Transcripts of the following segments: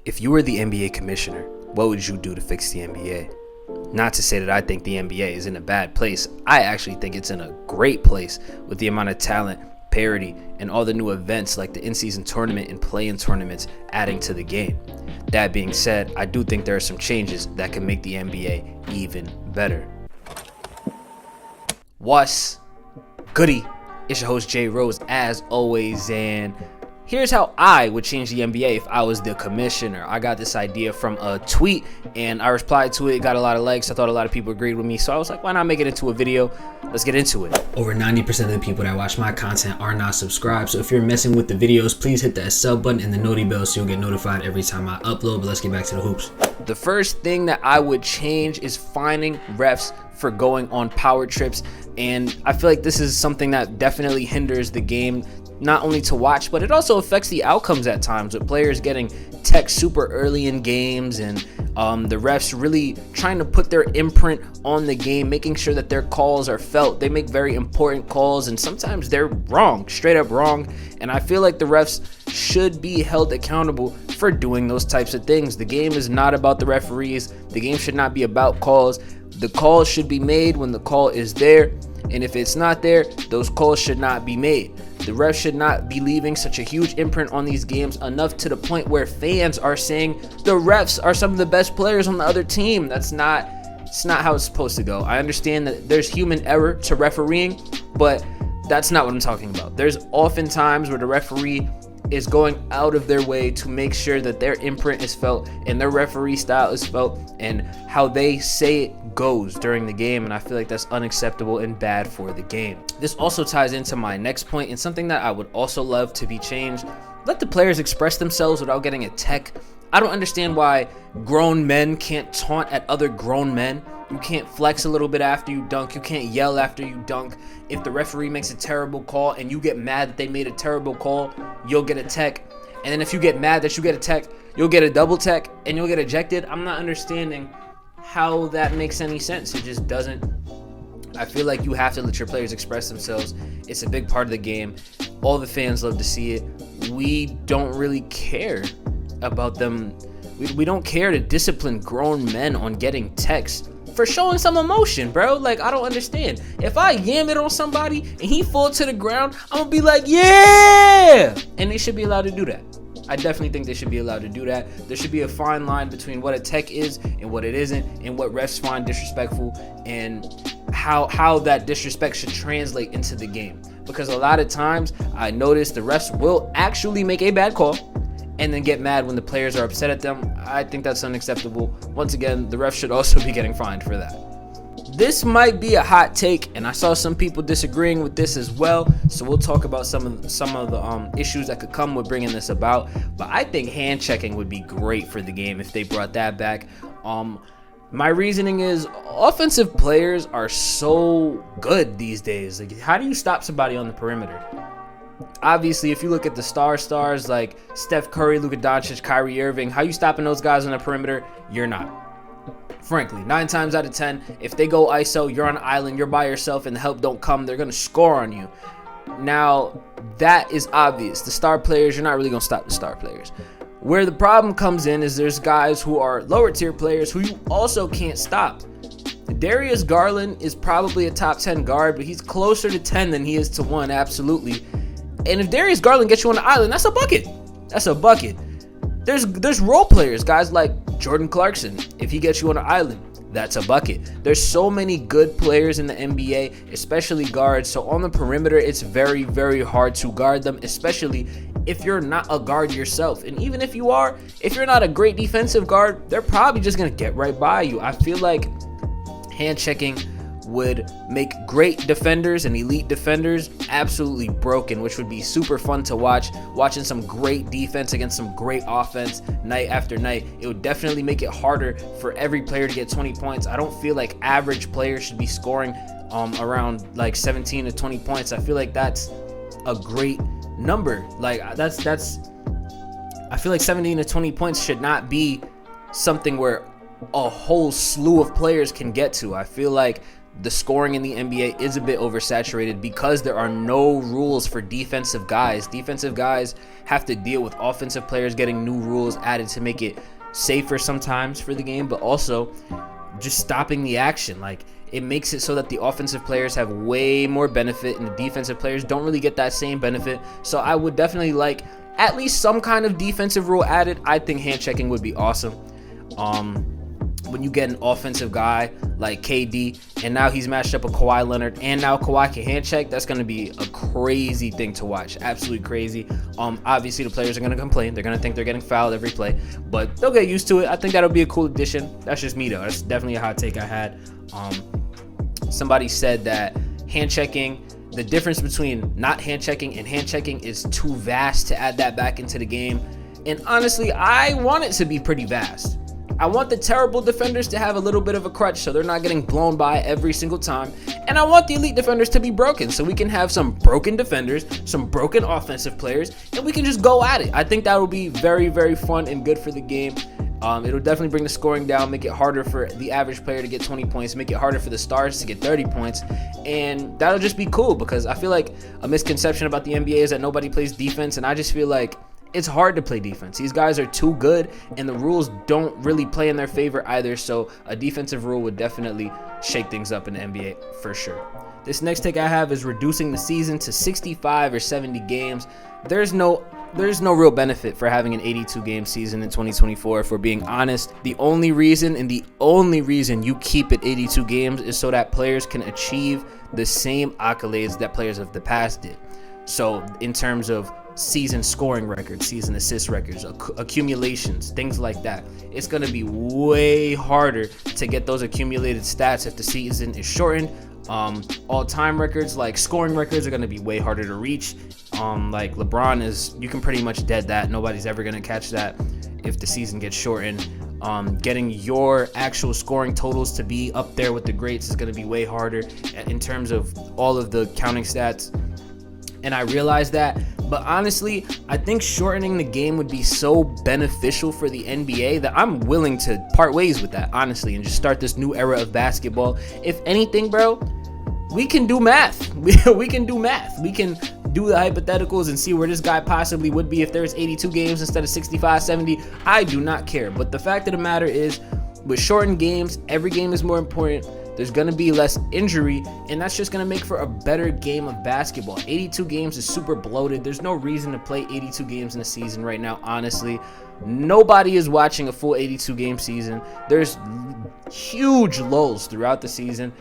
If you were the NBA commissioner, what would you do to fix the NBA? Not to say that I think the NBA is in a bad place. I actually think it's in a great place with the amount of talent, parity, and all the new events like the in-season tournament and play-in tournaments adding to the game. That being said, I do think there are some changes that can make the NBA even better. What's goody? It's your host Jay Rose as always, and here's how I would change the NBA if I was the commissioner. I got this idea from a tweet and I replied to it, got a lot of likes. I thought a lot of people agreed with me, so I was like, why not make it into a video? Let's get into it. Over 90% of the people that watch my content are not subscribed, so if you're messing with the videos, please hit that sub button and the noti bell so you'll get notified every time I upload. But let's get back to the hoops. The first thing that I would change is finding refs for going on power trips, and I feel like this is something that definitely hinders the game, not only to watch, but it also affects the outcomes at times, with players getting tech super early in games and the refs really trying to put their imprint on the game, making sure that their calls are felt. They make very important calls and sometimes they're wrong, straight up wrong, and I feel like the refs should be held accountable for doing those types of things. The game is not about the referees. The game should not be about calls. The call should be made when the call is there, and if it's not there, those calls should not be made. The refs should not be leaving such a huge imprint on these games, enough to the point where fans are saying the refs are some of the best players on the other team. It's not how it's supposed to go. I understand that there's human error to refereeing, but that's not what I'm talking about. There's often times where the referee is going out of their way to make sure that their imprint is felt and their referee style is felt and how they say it goes during the game, and I feel like that's unacceptable and bad for the game. This also ties into my next point and something that I would also love to be changed. Let the players express themselves without getting a tech. I don't understand why grown men can't taunt at other grown men. You can't flex a little bit after you dunk. You can't yell after you dunk. If the referee makes a terrible call and you get mad that they made a terrible call, you'll get a tech. And then if you get mad that you get a tech, you'll get a double tech and you'll get ejected. I'm not understanding how that makes any sense. It just doesn't. I feel like you have to let your players express themselves. It's a big part of the game. All the fans love to see it. We don't really care about them. We don't care to discipline grown men on getting techs for showing some emotion, bro. Like, I don't understand. If I yam it on somebody and he fall to the ground, I'm gonna be like, yeah! And they should be allowed to do that. I definitely think they should be allowed to do that. There should be a fine line between what a tech is and what it isn't, and what refs find disrespectful, and how that disrespect should translate into the game. Because a lot of times I notice the refs will actually make a bad call and then get mad when the players are upset at them. I think that's unacceptable. Once again, the refs should also be getting fined for that. This might be a hot take, and I saw some people disagreeing with this as well, so we'll talk about some of the issues that could come with bringing this about. But I think hand checking would be great for the game if they brought that back. My reasoning is offensive players are so good these days. Like, how do you stop somebody on the perimeter? Obviously, if you look at the stars like Steph Curry, Luka Doncic, Kyrie Irving, how you stopping those guys on the perimeter? You're not. Frankly, 9 times out of 10, if they go ISO, you're on an island, you're by yourself, and the help don't come, they're going to score on you. Now, that is obvious. The star players, you're not really going to stop the star players. Where the problem comes in is there's guys who are lower tier players who you also can't stop. Darius Garland is probably a top 10 guard, but he's closer to 10 than he is to 1, absolutely. And if Darius Garland gets you on the island, that's a bucket. That's a bucket. There's role players, guys like Jordan Clarkson. If he gets you on an island, that's a bucket. There's so many good players in the NBA, especially guards. So on the perimeter, it's very, very hard to guard them, especially if you're not a guard yourself. And even if you are, if you're not a great defensive guard, they're probably just going to get right by you. I feel like hand checking would make great defenders and elite defenders absolutely broken, which would be super fun to watch. Watching some great defense against some great offense night after night. It would definitely make it harder for every player to get 20 points. I don't feel like average players should be scoring around like 17 to 20 points. I feel like that's a great number. Like that's I feel like 17 to 20 points should not be something where a whole slew of players can get to. I feel like the scoring in the NBA is a bit oversaturated because there are no rules for defensive guys. Defensive guys have to deal with offensive players getting new rules added to make it safer sometimes for the game, but also just stopping the action. Like, it makes it so that the offensive players have way more benefit and the defensive players don't really get that same benefit. So I would definitely like at least some kind of defensive rule added. I think hand checking would be awesome. When you get an offensive guy like KD and now he's matched up with Kawhi Leonard and now Kawhi can hand check, that's going to be a crazy thing to watch. Absolutely crazy. Obviously the players are going to complain. They're going to think they're getting fouled every play, but they'll get used to it. I think that'll be a cool addition. That's just me though. That's definitely a hot take I had. Somebody said that hand checking, the difference between not hand checking and hand checking is too vast to add that back into the game. And honestly, I want it to be pretty vast. I want the terrible defenders to have a little bit of a crutch so they're not getting blown by every single time. And I want the elite defenders to be broken so we can have some broken defenders, some broken offensive players, and we can just go at it. I think that will be very, very fun and good for the game. It'll definitely bring the scoring down, make it harder for the average player to get 20 points, make it harder for the stars to get 30 points, and that'll just be cool because I feel like a misconception about the NBA is that nobody plays defense, and I just feel like it's hard to play defense. These guys are too good, and the rules don't really play in their favor either, so a defensive rule would definitely shake things up in the NBA for sure. This next take I have is reducing the season to 65 or 70 games. There's no real benefit for having an 82 game season in 2024, if we're being honest. The only reason you keep it 82 games is so that players can achieve the same accolades that players of the past did. So in terms of season scoring records, season assist records, accumulations, things like that, it's going to be way harder to get those accumulated stats if the season is shortened. All-time records like scoring records are going to be way harder to reach. Like LeBron is, you can pretty much dead that. Nobody's ever going to catch that if the season gets shortened. Getting your actual scoring totals to be up there with the greats is going to be way harder in terms of all of the counting stats. And I realize that, but honestly, I think shortening the game would be so beneficial for the NBA that I'm willing to part ways with that, honestly, and just start this new era of basketball. If anything, bro, we can do math. We can do math. We can do the hypotheticals and see where this guy possibly would be if there's 82 games instead of 65, 70. I do not care. But the fact of the matter is, with shortened games, every game is more important. There's going to be less injury, and that's just going to make for a better game of basketball. 82 games is super bloated. There's no reason to play 82 games in a season right now, honestly. Nobody is watching a full 82 game season. There's huge lulls throughout the season.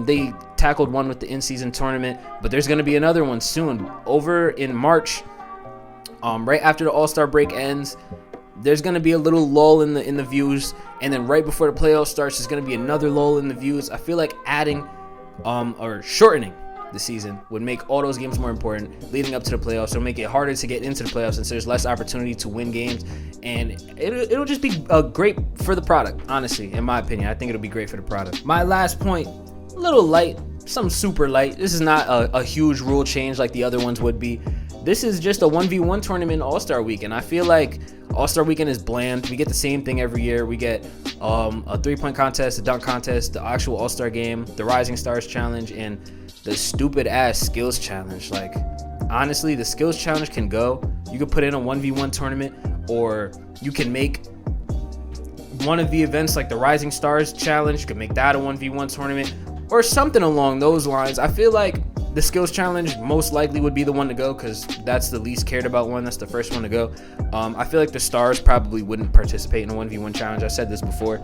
They tackled one with the in-season tournament, but there's going to be another one soon. Over in March, right after the AllStar break ends, there's going to be a little lull in the views, and then right before the playoffs starts, there's going to be another lull in the views. I feel like adding or shortening the season would make all those games more important leading up to the playoffs. It'll make it harder to get into the playoffs since there's less opportunity to win games, and it'll just be great for the product, honestly, in my opinion. I think it'll be great for the product. My last point, a little light, some super light. This is not a huge rule change like the other ones would be. This is just a 1v1 tournament All-Star Weekend. I feel like All-Star Weekend is bland. We get the same thing every year. We get a three-point contest, a dunk contest, the actual All-Star game, the Rising Stars Challenge, and the stupid-ass Skills Challenge. Like, honestly, the Skills Challenge can go. You could put in a 1v1 tournament, or you can make one of the events like the Rising Stars Challenge. You could make that a 1v1 tournament, or something along those lines. I feel like the Skills Challenge most likely would be the one to go because that's the least cared about one. That's the first one to go. I feel like the Stars probably wouldn't participate in a 1v1 challenge. I said this before.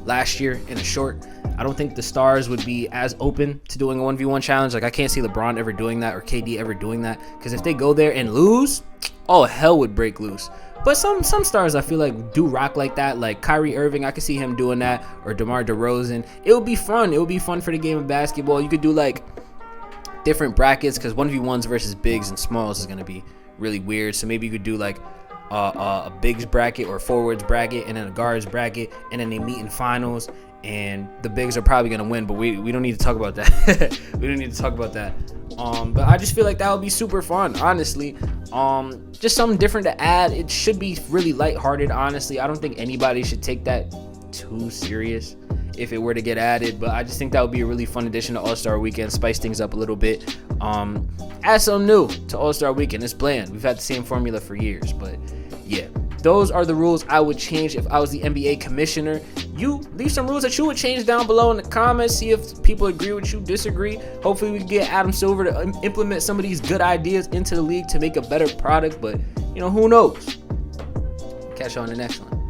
Last year in a short, I don't think the Stars would be as open to doing a 1v1 challenge. Like, I can't see LeBron ever doing that or KD ever doing that, because if they go there and lose, all hell would break loose. But some stars I feel like do rock like that, like Kyrie Irving. I could see him doing that, or DeMar DeRozan. It would be fun. It would be fun for the game of basketball. You could do like different brackets, because 1v1s versus bigs and smalls is going to be really weird. So maybe you could do like a bigs bracket or forwards bracket and then a guards bracket, and then they meet in finals, and the bigs are probably going to win, but we don't need to talk about that. We don't need to talk about that. But I just feel like that would be super fun, honestly. Just something different to add. It should be really lighthearted, honestly. I don't think anybody should take that too serious. if it were to get added. But I just think that would be a really fun addition to All-Star Weekend, spice things up a little bit. Add something new to All-Star Weekend. It's bland. We've had the same formula for years, but yeah. Those are the rules I would change if I was the NBA commissioner. You leave some rules that you would change down below in the comments. See if people agree with you, disagree. Hopefully we can get Adam Silver to implement some of these good ideas into the league to make a better product. But, who knows? Catch you on the next one.